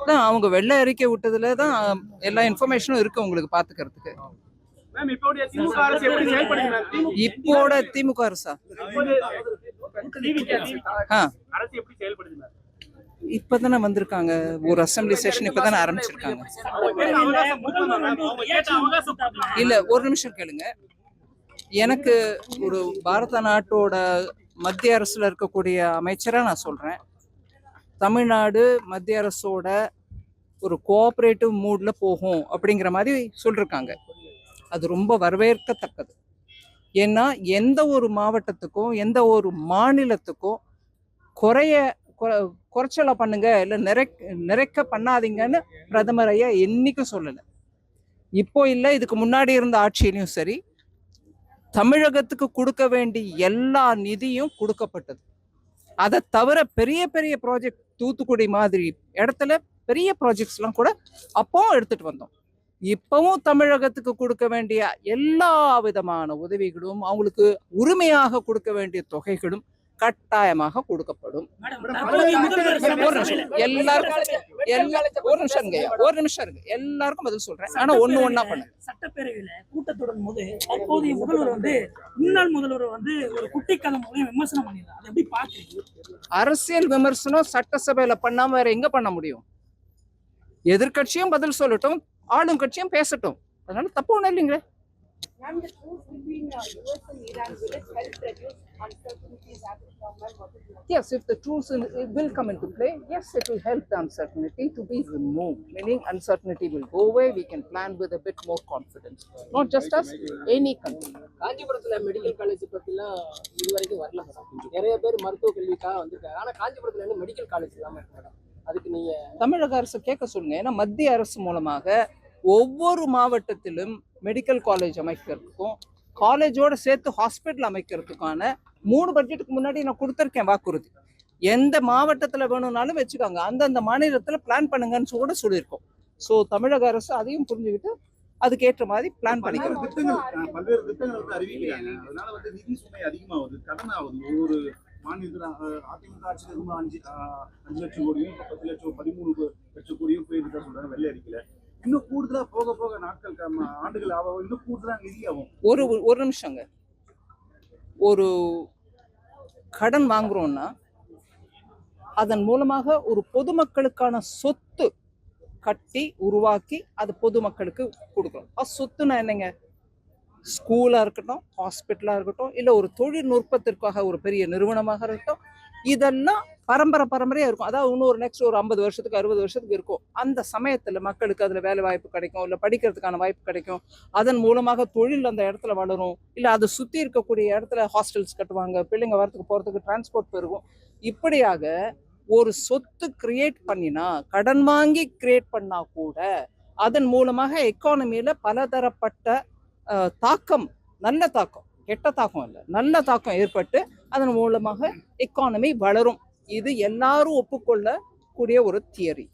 தான் அவங்க வெள்ளை அறிக்கை விட்டதுல தான் எல்லா இன்ஃபர்மேஷனும் இருக்கு உங்களுக்கு பாத்துக்கிறதுக்கு. இப்போட திமுக அரசா இப்பதானே வந்திருக்காங்க, ஒரு அசம்பிளி செஷன் இப்பதானே ஆரம்பிச்சிருக்காங்க. இல்ல ஒரு நிமிஷம் கேளுங்க. எனக்கு ஒரு பாரத நாட்டோட மத்திய அரசுல இருக்கக்கூடிய அமைச்சரா நான் சொல்றேன், தமிழ்நாடு மத்திய அரசோட ஒரு கோஆபரேட்டிவ் மூட்ல போகும் அப்படிங்கிற மாதிரி சொல்லிருக்காங்க. அது ரொம்ப வரவேற்கத்தக்கது. ஏன்னா எந்த ஒரு மாவட்டத்துக்கும் எந்த ஒரு மாநிலத்துக்கும் குறைச்சலா பண்ணுங்க இல்லை நிறைக்க பண்ணாதீங்கன்னு பிரதமர் ஐயா என்னைக்கும் சொல்லலை. இப்போ இல்லை, இதுக்கு முன்னாடி இருந்த ஆட்சியிலையும் சரி தமிழகத்துக்கு கொடுக்க வேண்டிய எல்லா நிதியும் கொடுக்கப்பட்டது. அதை தவிர பெரிய பெரிய ப்ராஜெக்ட் தூத்துக்குடி மாதிரி இடத்துல பெரிய ப்ராஜெக்ட்ஸ்லாம் கூட அப்பவும் எடுத்துட்டு வந்தோம். இப்பவும் தமிழகத்துக்கு கொடுக்க வேண்டிய எல்லா விதமான உதவிகளும் அவங்களுக்கு உரிமையாக கொடுக்க வேண்டிய தொகைகளும் கட்டாயமாக கொடுக்கப்படும். ஒரு நிமிஷம் இருக்கு, எல்லாருக்கும் பதில் சொல்றேன். ஆனா ஒண்ணா பண்ணு. சட்டப்பேரவையில கூட்டத்தொடரும் போது தற்போதைய முதல்வர் முன்னாள் முதல்வர் ஒரு குட்டி கதை மூலம் விமர்சனம் பண்ணிருக்காரு. அதை எப்படி பாக்குறீங்க? அரசியல் விமர்சனம் சட்டசபையில பண்ணாம வேற எங்க பண்ண முடியும்? எதிர்கட்சியும் பதில் சொல்லட்டும், ஆளும் கட்சியும் பேசட்டும். அதனால தப்பு ஒண்ணும் இல்லைங்க. Yes, if the truce will come into play, yes, it will help the uncertainty to be removed. Meaning uncertainty will go away. We can plan with a bit more confidence. Not just us, any country. காஞ்சிபுரத்துல medical college பத்திலாம் இதுவரைக்கும் வரல madam. நிறைய பேர் மருத்துவ கல்விக்காக வந்திருக்காங்க. ஆனா காஞ்சிபுரத்துல என்ன மெடிக்கல் காலேஜ் இல்லாம இருக்கு மேடம். அதுக்கு நீங்க தமிழக அரசு கேட்க சொல்லுங்க. ஏன்னா மத்திய அரசு மூலமாக ஒவ்வொரு மாவட்டத்திலும் மெடிக்கல் காலேஜ் அமைக்கிறதுக்கும் காலேஜோட சேர்த்து ஹாஸ்பிட்டல் அமைக்கிறதுக்கான 3 பட்ஜெட்டுக்கு முன்னாடி நான் கொடுத்துருக்கேன் வாக்குறுதி. எந்த மாவட்டத்தில் வேணும்னாலும் வச்சுக்கோங்க, அந்தந்த மாநிலத்தில் பிளான் பண்ணுங்கன்னு கூட சொல்லியிருக்கோம். ஸோ தமிழக அரசு அதையும் புரிஞ்சுக்கிட்டு அதுக்கேற்ற மாதிரி பிளான் பண்ணிக்கிறோம். பல்வேறு திட்டங்கள் அறிவிக்கிறாங்க. அதனால நிதி சுமை அதிகமாகுது, கடன் ஆகுது. ஒவ்வொரு மாநிலத்தில் அதிமுக ஆட்சியில் 5 லட்சம் கோடியும் 10 லட்சம் 13 லட்சம் கோடியும் போயிருக்கா சொல்றாங்க வெள்ளை அறிக்கையில. இன்னும் கூடுதலா போக போக நாட்கள் ஆண்டுகள் ஆகும், இன்னும் கூடுதலா நிதி ஆகும். ஒரு நிமிஷங்க. ஒரு கடன் வாங்குறோம்னா அதன் மூலமாக ஒரு பொதுமக்களுக்கான சொத்து கட்டி உருவாக்கி அது பொதுமக்களுக்கு கொடுக்கணும். சொத்துனா என்னங்க? ஸ்கூலா இருக்கட்டும், ஹாஸ்பிட்டலா இருக்கட்டும், இல்லை ஒரு தொழில்நுட்பத்திற்காக ஒரு பெரிய நிறுவனமாக இருக்கட்டும், இதெல்லாம் பரம்பரையா இருக்கும். அதாவது இன்னொரு நெக்ஸ்ட் ஒரு 50 வருஷத்துக்கு 60 வருஷத்துக்கு இருக்கும். அந்த சமயத்துல மக்களுக்கு அதுல வேலை வாய்ப்பு கிடைக்கும், இல்லை படிக்கிறதுக்கான வாய்ப்பு கிடைக்கும். அதன் மூலமாக தொழில் அந்த இடத்துல வளரும். இல்லை அதை சுத்தி இருக்கக்கூடிய இடத்துல ஹாஸ்டல்ஸ் கட்டுவாங்க, பிள்ளைங்க வரத்துக்கு போறதுக்கு டிரான்ஸ்போர்ட் பெருகும். இப்படியாக ஒரு சொத்து கிரியேட் பண்ணினா, கடன் வாங்கி கிரியேட் பண்ணா கூட அதன் மூலமாக எக்கானமியில பலதரப்பட்ட தாக்கம், நல்ல தாக்கம், கெட்ட தாக்கம் இல்லை, நல்ல தாக்கம் ஏற்பட்டு அதன் மூலமாக எக்கானமி வளரும். இது எல்லாரும் ஒப்புக்கொள்ளக்கூடிய ஒரு தியரி.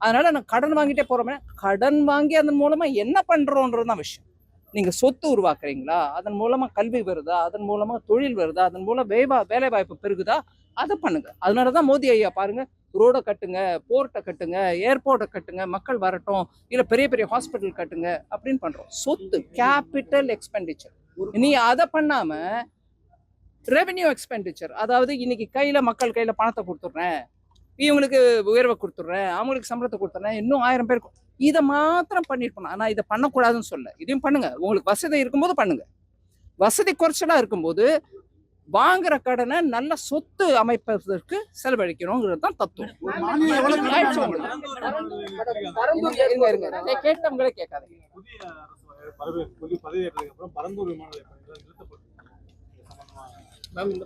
அதனால நான் கடன் வாங்கிட்டே போறோமே, கடன் வாங்கி அதன் மூலமா என்ன பண்றோன்றதுதான் விஷயம். நீங்க சொத்து உருவாக்குறீங்களா, அதன் மூலமா கல்வி வருதா, அதன் மூலமா தொழில் வருதா, அதன் மூலம் வேலை வாய்ப்பு பெருகுதா, அதை பண்ணுங்க. அதனாலதான் மோடி ஐயா பாருங்க, ரோடை கட்டுங்க, போர்ட்டை கட்டுங்க, ஏர்போர்ட்டை கட்டுங்க, மக்கள் வரட்டும், இல்ல பெரிய பெரிய ஹாஸ்பிட்டல் கட்டுங்க அப்படின்னு பண்றோம். சொத்து, கேபிட்டல் எக்ஸ்பெண்டிச்சர். நீ அதை பண்ணாம ரெவென்யூ எக்ஸ்பெண்டிச்சர், அதாவது இன்னைக்கு மக்கள் கையில பணத்தை கொடுத்துட்றேன், இவங்களுக்கு உயர்வை கொடுத்துட்றேன், அவங்களுக்கு சம்பளத்தை கொடுத்துட்றேன், இன்னும் 1000 பேருக்கு, இதை மாத்திரம் பண்ணிருக்கணும். ஆனா இதை பண்ணக்கூடாதுன்னு சொல்ல, இதையும் பண்ணுங்க. உங்களுக்கு வசதி இருக்கும்போது பண்ணுங்க. வசதி குறைச்சலா இருக்கும்போது வாங்குற கடனை நல்ல சொத்து அமைப்பதற்கு செலவழிக்கணுங்கிறது தான் தத்துவம். கேட்டவங்களே கேட்காதீங்க.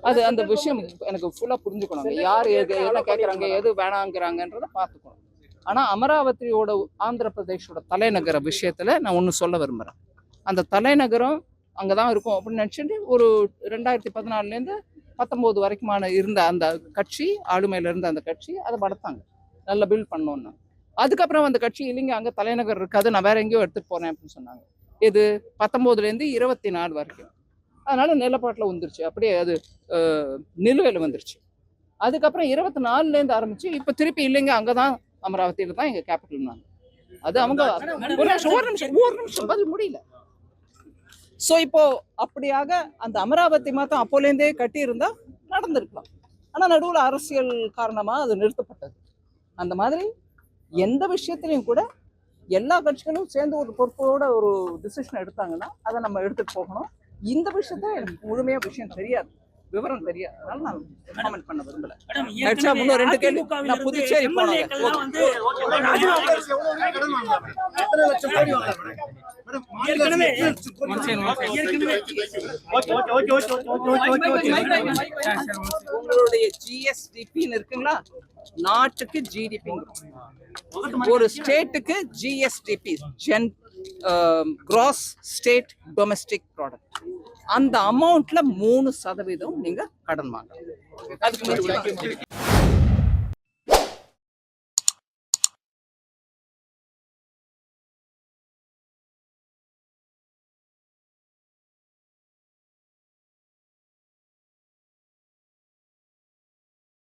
அது அந்த விஷயம் எனக்கு ஃபுல்லா புரிஞ்சுக்கணும். யார் என்ன கேட்கறாங்க, எது வேணாங்கிறாங்கன்றத பார்த்துக்கணும். ஆனா அமராவதியோட ஆந்திர பிரதேஷோட தலைநகர விஷயத்துல நான் ஒண்ணு சொல்ல விரும்புறேன். அந்த தலைநகரம் அங்கதான் இருக்கும் அப்படின்னு நினைச்சுட்டு ஒரு 2014 19 வரைக்குமான இருந்த அந்த கட்சி, ஆளுமையில இருந்த அந்த கட்சி அதை வளர்த்தாங்க, நல்லா பில்ட் பண்ணோன்னு. அதுக்கப்புறம் அந்த கட்சி இல்லைங்க, அங்க தலைநகர் இருக்காது, நான் வேற எங்கேயோ எடுத்துட்டு போறேன் அப்படின்னு சொன்னாங்க. இது 19 24 வரைக்கும். அதனால நிலப்பாட்டில் வந்துருச்சு, அப்படியே அது நிலுவையில் வந்துருச்சு. அதுக்கப்புறம் 24 ஆரம்பிச்சு இப்போ திருப்பி இல்லைங்க, அங்கதான் அமராவதியில தான் எங்க கேபிட்டல். அது அவங்க ஒரு நிமிஷம் பதில் முடியல. ஸோ இப்போ அப்படியாக அந்த அமராவதி மாத்தம் அப்போலேருந்தே கட்டி இருந்தா நடந்திருக்கலாம். ஆனா நடுவில் அரசியல் காரணமா அது நிறுத்தப்பட்டது. அந்த மாதிரி எந்த விஷயத்திலையும் கூட எல்லா கட்சிகளும் சேர்ந்து ஒரு பொறுப்போட ஒரு டிசிஷன் எடுத்தாங்கன்னா அதை நம்ம எடுத்துட்டு போகணும். இந்த விஷயத்த எனக்கு முழுமையா விஷயம் தெரியாது, விவரம் தெரியாது, அதனால நான் காமெண்ட் பண்ண விரும்பல. இன்னும் 2 கேள்வி. நான் புதுச்சேரி போனேன். உங்களுடைய ஜிஎஸ்டிபின்னு இருக்குங்களா, நாட்டுக்கு ஜிடிபி, ஒரு ஸ்டேட்டுக்கு GSDP, cross state domestic product. அந்த அமௌண்ட்ல 3% நீங்க கடன் வாங்க. அதுக்கு